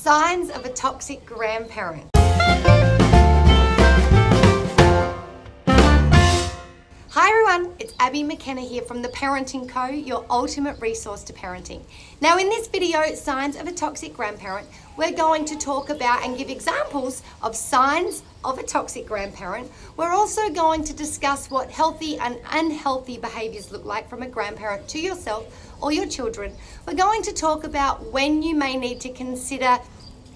Signs of a toxic grandparent. Hi everyone, it's Abby McKenna here from The Parenting Co, your ultimate resource to parenting. Now in this video, Signs of a Toxic Grandparent, we're going to talk about and give examples of signs of a toxic grandparent. We're also going to discuss what healthy and unhealthy behaviours look like from a grandparent to yourself or your children. We're going to talk about when you may need to consider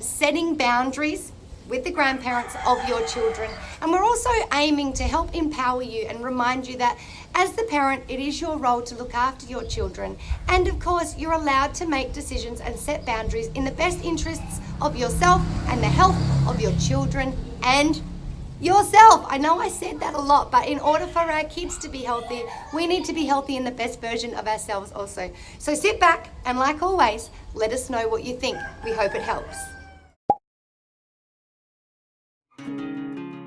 setting boundaries with the grandparents of your children. And we're also aiming to help empower you and remind you that as the parent, it is your role to look after your children. And of course, you're allowed to make decisions and set boundaries in the best interests of yourself and the health of your children and yourself. I know I said that a lot, but in order for our kids to be healthy, we need to be healthy in the best version of ourselves also. So sit back and, like always, let us know what you think. We hope it helps.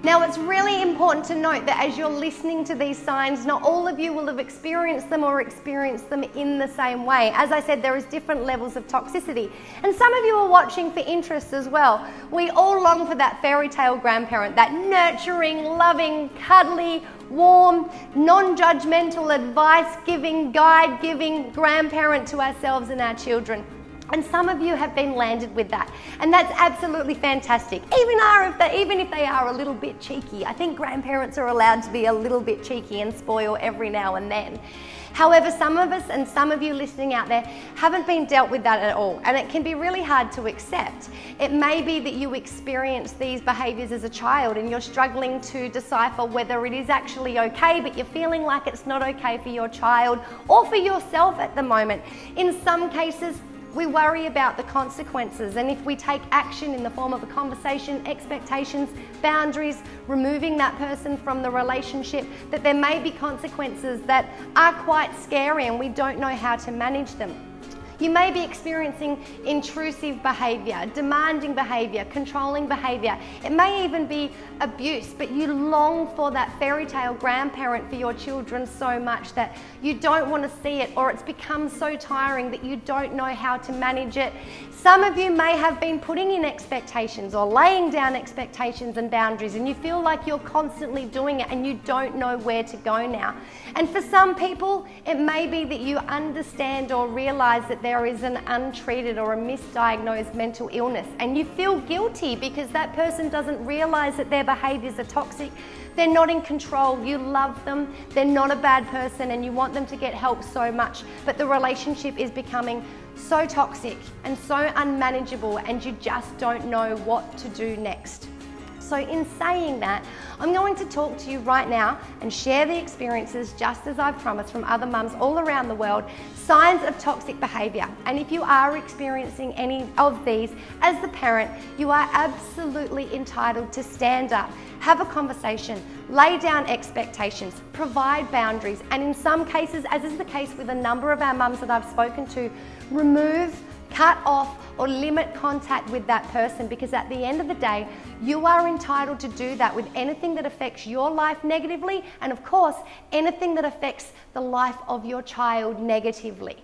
Now, it's really important to note that as you're listening to these signs, not all of you will have experienced them or experienced them in the same way. As I said, there is different levels of toxicity. And some of you are watching for interest as well. We all long for that fairy tale grandparent, that nurturing, loving, cuddly, warm, non-judgmental, advice-giving, guide-giving grandparent to ourselves and our children. And some of you have been landed with that. And that's absolutely fantastic. Even if they are a little bit cheeky. I think grandparents are allowed to be a little bit cheeky and spoil every now and then. However, some of us and some of you listening out there haven't been dealt with that at all. And it can be really hard to accept. It may be that you experienced these behaviors as a child and you're struggling to decipher whether it is actually okay, but you're feeling like it's not okay for your child or for yourself at the moment. In some cases, we worry about the consequences, and if we take action in the form of a conversation, expectations, boundaries, removing that person from the relationship, that there may be consequences that are quite scary and we don't know how to manage them. You may be experiencing intrusive behaviour, demanding behaviour, controlling behaviour. It may even be abuse, but you long for that fairy tale grandparent for your children so much that you don't want to see it, or it's become so tiring that you don't know how to manage it. Some of you may have been putting in expectations or laying down expectations and boundaries, and you feel like you're constantly doing it and you don't know where to go now. And for some people, it may be that you understand or realise that there is an untreated or a misdiagnosed mental illness, and you feel guilty because that person doesn't realise that their behaviours are toxic. They're not in control. You love them. They're not a bad person and you want them to get help so much, but the relationship is becoming so toxic and so unmanageable and you just don't know what to do next. So in saying that, I'm going to talk to you right now and share the experiences, just as I've promised, from other mums all around the world, signs of toxic behaviour. And if you are experiencing any of these, as the parent, you are absolutely entitled to stand up, have a conversation, lay down expectations, provide boundaries, and in some cases, as is the case with a number of our mums that I've spoken to, remove, cut off, or limit contact with that person, because at the end of the day, you are entitled to do that with anything that affects your life negatively, and of course, anything that affects the life of your child negatively.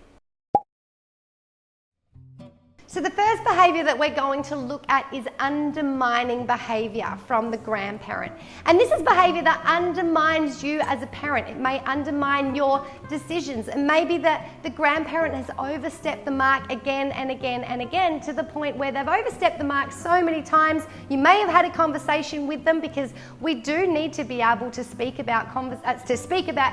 So the first behaviour that we're going to look at is undermining behaviour from the grandparent. And this is behaviour that undermines you as a parent. It may undermine your decisions. It may be that the grandparent has overstepped the mark again and again and again, to the point where they've overstepped the mark so many times. You may have had a conversation with them, because we do need to be able to speak about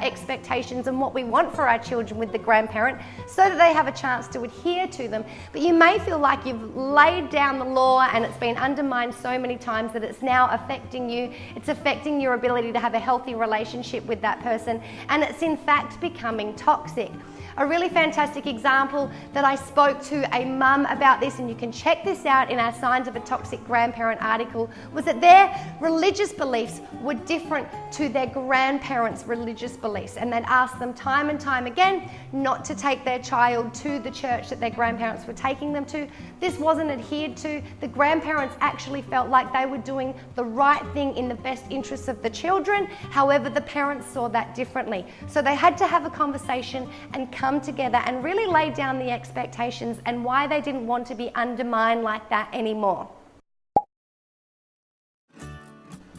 expectations and what we want for our children with the grandparent, so that they have a chance to adhere to them. But you may feel like you've laid down the law and it's been undermined so many times that it's now affecting you. It's affecting your ability to have a healthy relationship with that person, and it's in fact becoming toxic. A really fantastic example that I spoke to a mum about this, and you can check this out in our Signs of a Toxic Grandparent article, was that their religious beliefs were different to their grandparents' religious beliefs, and they'd ask them time and time again not to take their child to the church that their grandparents were taking them to, this wasn't adhered to. The grandparents actually felt like they were doing the right thing in the best interests of the children. However, the parents saw that differently. So they had to have a conversation and come together and really lay down the expectations and why they didn't want to be undermined like that anymore.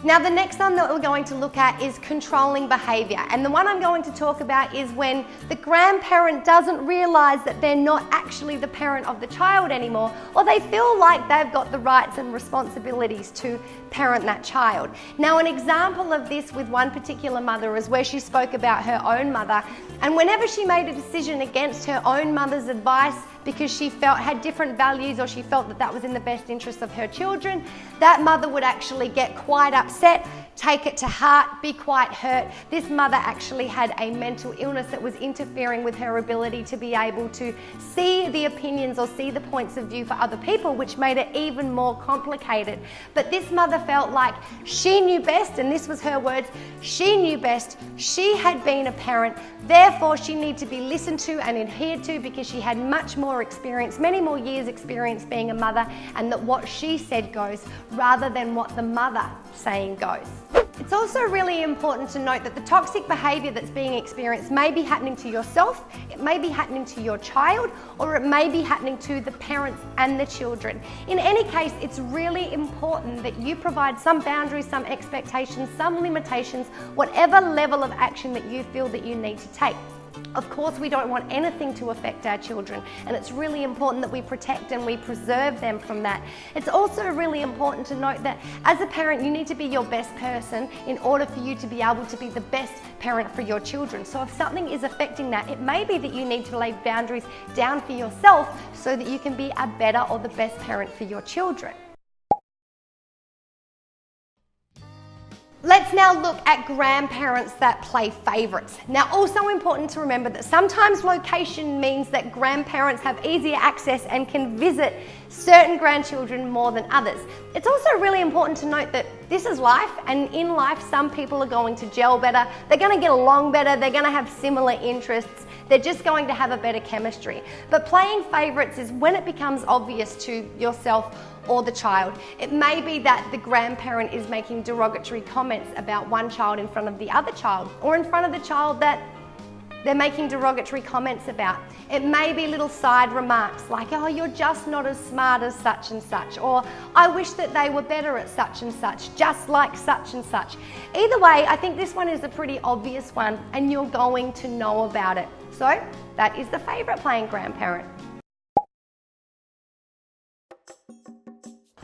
Now, the next one that we're going to look at is controlling behaviour. And the one I'm going to talk about is when the grandparent doesn't realise that they're not actually the parent of the child anymore, or they feel like they've got the rights and responsibilities to parent that child. Now, an example of this with one particular mother is where she spoke about her own mother, and whenever she made a decision against her own mother's advice because she felt had different values, or she felt that that was in the best interest of her children, that mother would actually get quite upset, take it to heart, be quite hurt. This mother actually had a mental illness that was interfering with her ability to be able to see the opinions or see the points of view for other people, which made it even more complicated. But this mother felt like she knew best, and this was her words, she knew best, she had been a parent, therefore she needed to be listened to and adhered to because she had much more experience, many more years experience being a mother, and that what she said goes rather than what the mother saying goes. It's also really important to note that the toxic behaviour that's being experienced may be happening to yourself, it may be happening to your child, or it may be happening to the parents and the children. In any case, it's really important that you provide some boundaries, some expectations, some limitations, whatever level of action that you feel that you need to take. Of course, we don't want anything to affect our children, and it's really important that we protect and we preserve them from that. It's also really important to note that as a parent, you need to be your best person in order for you to be able to be the best parent for your children. So if something is affecting that, it may be that you need to lay boundaries down for yourself so that you can be a better or the best parent for your children. Let's now look at grandparents that play favourites. Now, also important to remember that sometimes location means that grandparents have easier access and can visit certain grandchildren more than others. It's also really important to note that this is life, and in life some people are going to gel better, they're going to get along better, they're going to have similar interests, they're just going to have a better chemistry. But playing favourites is when it becomes obvious to yourself or the child. It may be that the grandparent is making derogatory comments about one child in front of the other child, or in front of the child that they're making derogatory comments about. It may be little side remarks like, oh, you're just not as smart as such and such, or I wish that they were better at such and such, just like such and such. Either way, I think this one is a pretty obvious one, and you're going to know about it. So that is the favourite playing grandparent.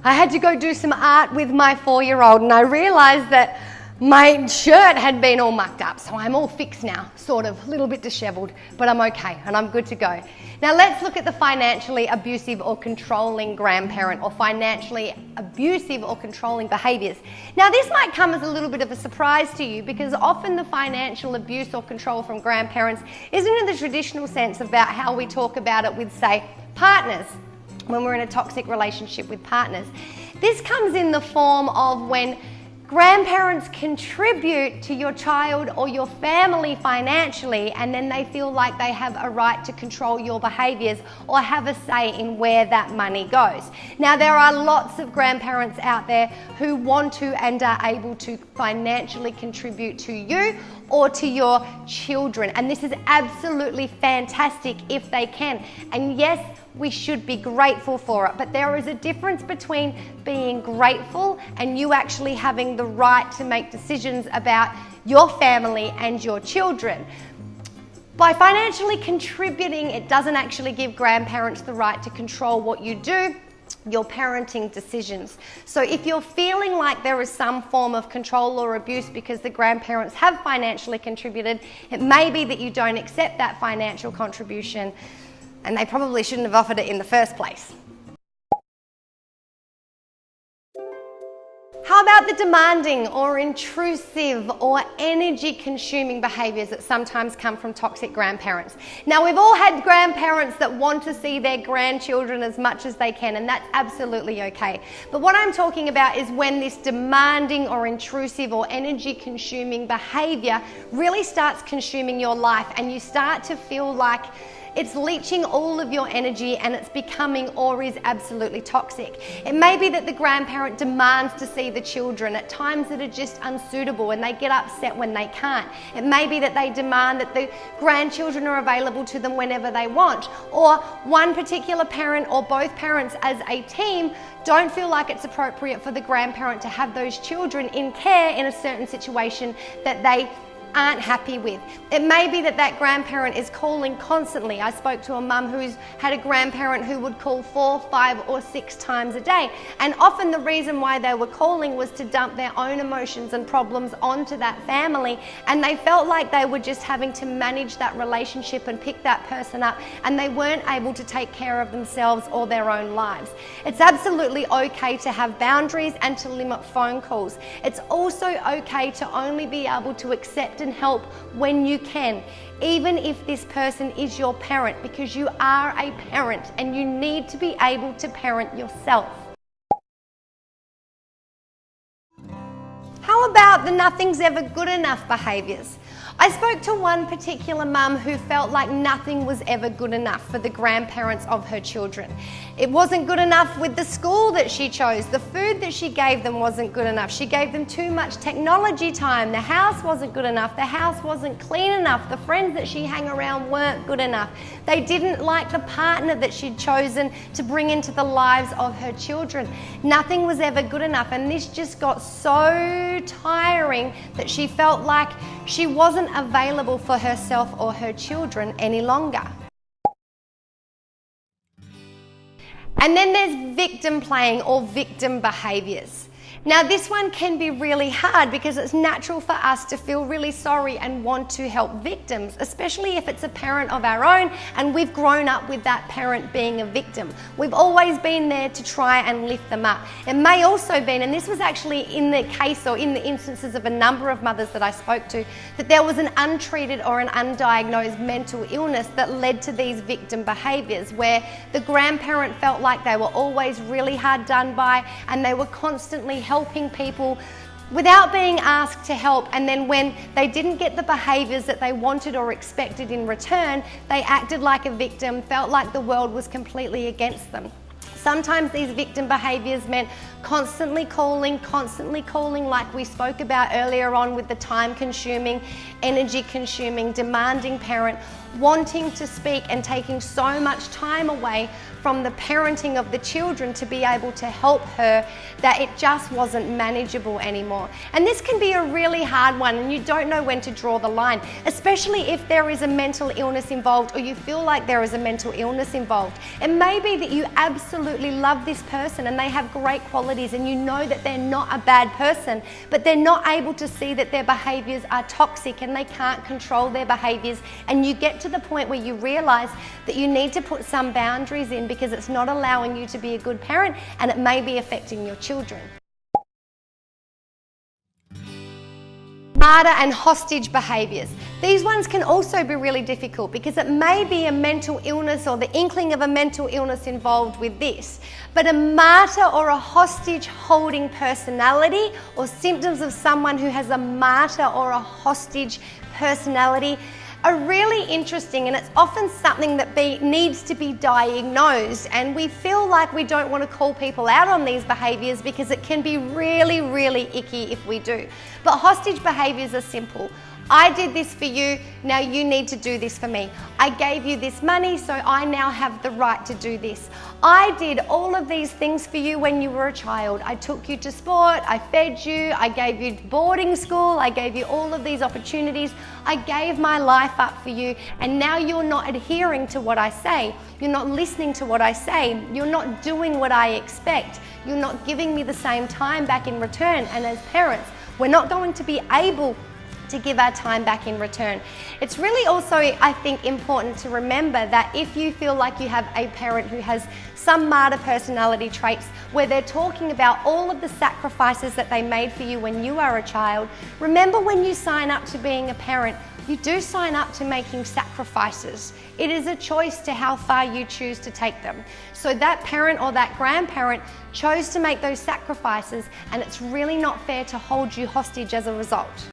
I had to go do some art with my 4-year-old, and I realised that my shirt had been all mucked up, so I'm all fixed now, sort of, a little bit dishevelled, but I'm okay and I'm good to go. Now let's look at the financially abusive or controlling grandparent, or financially abusive or controlling behaviours. Now this might come as a little bit of a surprise to you, because often the financial abuse or control from grandparents isn't in the traditional sense about how we talk about it with, say, partners, when we're in a toxic relationship with partners. This comes in the form of when grandparents contribute to your child or your family financially, and then they feel like they have a right to control your behaviours or have a say in where that money goes. Now, there are lots of grandparents out there who want to and are able to financially contribute to you or to your children, and this is absolutely fantastic if they can. And yes, we should be grateful for it, but there is a difference between being grateful and you actually having the right to make decisions about your family and your children. By financially contributing, it doesn't actually give grandparents the right to control what you do, your parenting decisions. So if you're feeling like there is some form of control or abuse because the grandparents have financially contributed, it may be that you don't accept that financial contribution, and they probably shouldn't have offered it in the first place. How about the demanding or intrusive or energy-consuming behaviours that sometimes come from toxic grandparents? Now, we've all had grandparents that want to see their grandchildren as much as they can, and that's absolutely okay. But what I'm talking about is when this demanding or intrusive or energy-consuming behaviour really starts consuming your life, and you start to feel like It's leeching all of your energy and it's becoming or is absolutely toxic. It may be that the grandparent demands to see the children at times that are just unsuitable and they get upset when they can't. It may be that they demand that the grandchildren are available to them whenever they want, or one particular parent or both parents as a team don't feel like it's appropriate for the grandparent to have those children in care in a certain situation that they aren't happy with. It may be that that grandparent is calling constantly. I spoke to a mum who's had a grandparent who would call 4, 5 or 6 times a day, and often the reason why they were calling was to dump their own emotions and problems onto that family, and they felt like they were just having to manage that relationship and pick that person up, and they weren't able to take care of themselves or their own lives. It's absolutely okay to have boundaries and to limit phone calls. It's also okay to only be able to accept and help when you can, even if this person is your parent, because you are a parent and you need to be able to parent yourself. How about the nothing's ever good enough behaviours? I spoke to one particular mum who felt like nothing was ever good enough for the grandparents of her children. It wasn't good enough with the school that she chose. The food that she gave them wasn't good enough. She gave them too much technology time. The house wasn't good enough. The house wasn't clean enough. The friends that she hung around weren't good enough. They didn't like the partner that she'd chosen to bring into the lives of her children. Nothing was ever good enough, and this just got so tiring that she felt like she wasn't available for herself or her children any longer. And then there's victim playing or victim behaviours. Now this one can be really hard because it's natural for us to feel really sorry and want to help victims, especially if it's a parent of our own and we've grown up with that parent being a victim. We've always been there to try and lift them up. It may also be, and this was actually in the case or in the instances of a number of mothers that I spoke to, that there was an untreated or an undiagnosed mental illness that led to these victim behaviours, where the grandparent felt like they were always really hard done by and they were constantly helping people without being asked to help, and then when they didn't get the behaviours that they wanted or expected in return, they acted like a victim, felt like the world was completely against them. Sometimes these victim behaviours meant constantly calling like we spoke about earlier on with the time-consuming, energy-consuming, demanding parent, wanting to speak and taking so much time away from the parenting of the children to be able to help her that it just wasn't manageable anymore. And this can be a really hard one, and you don't know when to draw the line, especially if there is a mental illness involved or you feel like there is a mental illness involved. It may be that you absolutely love this person and they have great qualities and you know that they're not a bad person, but they're not able to see that their behaviours are toxic and they can't control their behaviours, and you get to the point where you realise that you need to put some boundaries in because it's not allowing you to be a good parent and it may be affecting your children. Martyr and hostage behaviours. These ones can also be really difficult because it may be a mental illness or the inkling of a mental illness involved with this. But a martyr or a hostage holding personality or symptoms of someone who has a martyr or a hostage personality are really interesting, and it's often something that needs to be diagnosed, and we feel like we don't want to call people out on these behaviours because it can be really, really icky if we do. But hostage behaviours are simple. I did this for you, now you need to do this for me. I gave you this money, so I now have the right to do this. I did all of these things for you when you were a child. I took you to sport, I fed you, I gave you boarding school, I gave you all of these opportunities. I gave my life up for you, and now you're not adhering to what I say. You're not listening to what I say. You're not doing what I expect. You're not giving me the same time back in return, and as parents, we're not going to be able to give our time back in return. It's really also, I think, important to remember that if you feel like you have a parent who has some martyr personality traits where they're talking about all of the sacrifices that they made for you when you are a child, remember when you sign up to being a parent, you do sign up to making sacrifices. It is a choice to how far you choose to take them. So that parent or that grandparent chose to make those sacrifices, and it's really not fair to hold you hostage as a result.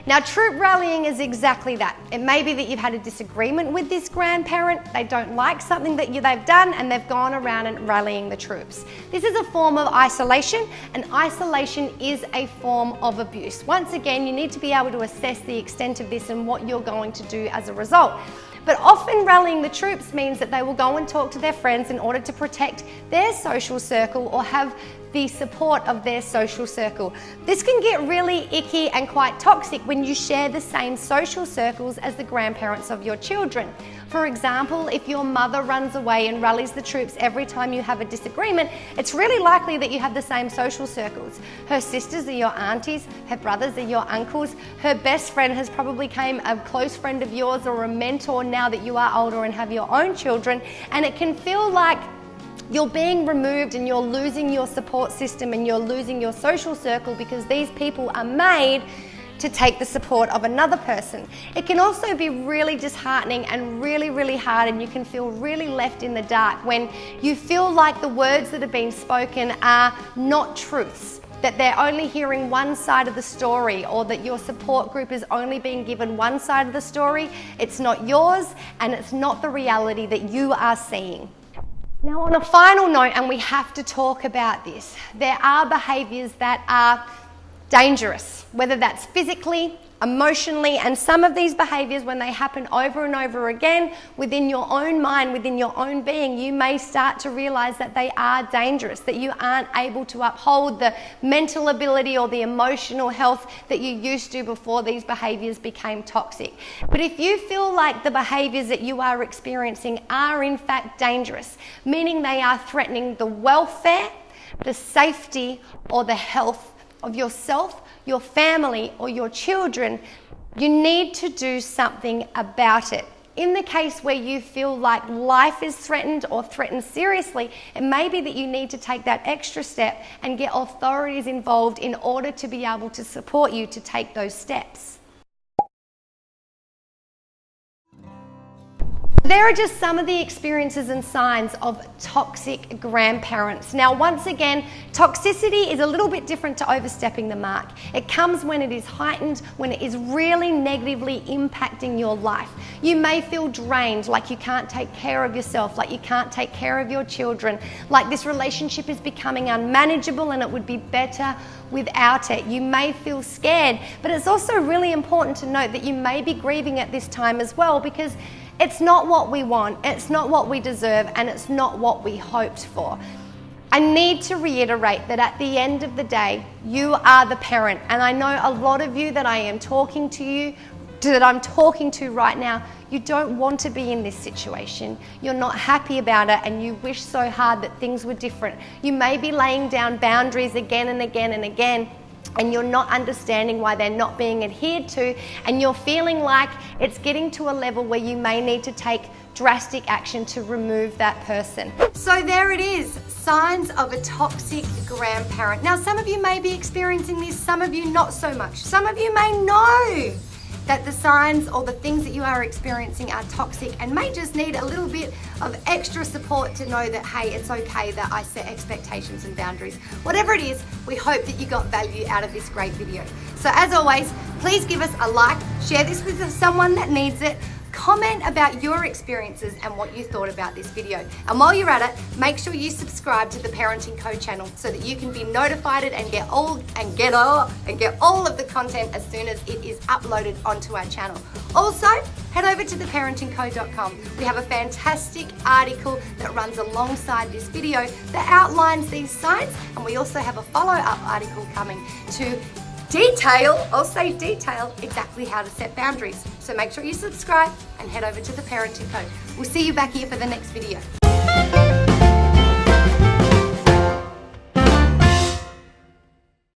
Now, troop rallying is exactly that. It may be that you've had a disagreement with this grandparent, they don't like something that they've done, and they've gone around and rallying the troops. This is a form of isolation, and isolation is a form of abuse. Once again, you need to be able to assess the extent of this and what you're going to do as a result. But often rallying the troops means that they will go and talk to their friends in order to protect their social circle or have the support of their social circle. This can get really icky and quite toxic when you share the same social circles as the grandparents of your children. For example, if your mother runs away and rallies the troops every time you have a disagreement, it's really likely that you have the same social circles. Her sisters are your aunties, her brothers are your uncles, her best friend has probably become a close friend of yours or a mentor now that you are older and have your own children, and it can feel like you're being removed and you're losing your support system and you're losing your social circle because these people are made to take the support of another person. It can also be really disheartening and really, really hard, and you can feel really left in the dark when you feel like the words that have been spoken are not truths, that they're only hearing one side of the story, or that your support group is only being given one side of the story. It's not yours, and it's not the reality that you are seeing. Now, on a final note, and we have to talk about this, there are behaviours that are dangerous, whether that's physically, emotionally, and some of these behaviours, when they happen over and over again within your own mind, within your own being, you may start to realise that they are dangerous, that you aren't able to uphold the mental ability or the emotional health that you used to before these behaviours became toxic. But if you feel like the behaviours that you are experiencing are in fact dangerous, meaning they are threatening the welfare, the safety, or the health of yourself, your family, or your children, you need to do something about it. In the case where you feel like life is threatened or threatened seriously, it may be that you need to take that extra step and get authorities involved in order to be able to support you to take those steps. There are just some of the experiences and signs of toxic grandparents. Now, once again, toxicity is a little bit different to overstepping the mark. It comes when it is heightened, when it is really negatively impacting your life. You may feel drained, like you can't take care of yourself, like you can't take care of your children, like this relationship is becoming unmanageable and it would be better without it. You may feel scared, but it's also really important to note that you may be grieving at this time as well, because it's not what we want, it's not what we deserve, and it's not what we hoped for. I need to reiterate that at the end of the day, you are the parent. And I know a lot of you that I'm talking to right now, you don't want to be in this situation. You're not happy about it, and you wish so hard that things were different. You may be laying down boundaries again and again and again, and you're not understanding why they're not being adhered to, and you're feeling like it's getting to a level where you may need to take drastic action to remove that person. So there it is, signs of a toxic grandparent. Now, some of you may be experiencing this, some of you not so much. Some of you may know that the signs or the things that you are experiencing are toxic and may just need a little bit of extra support to know that, hey, it's okay that I set expectations and boundaries. Whatever it is, we hope that you got value out of this great video. So as always, please give us a like, share this with someone that needs it, comment about your experiences and what you thought about this video. And while you're at it, make sure you subscribe to the Parenting Co channel so that you can be notified and get all of the content as soon as it is uploaded onto our channel. Also, head over to theparentingco.com. We have a fantastic article that runs alongside this video that outlines these signs, and we also have a follow-up article coming to detail exactly how to set boundaries. So make sure you subscribe and head over to the Parenting Co. We'll see you back here for the next video.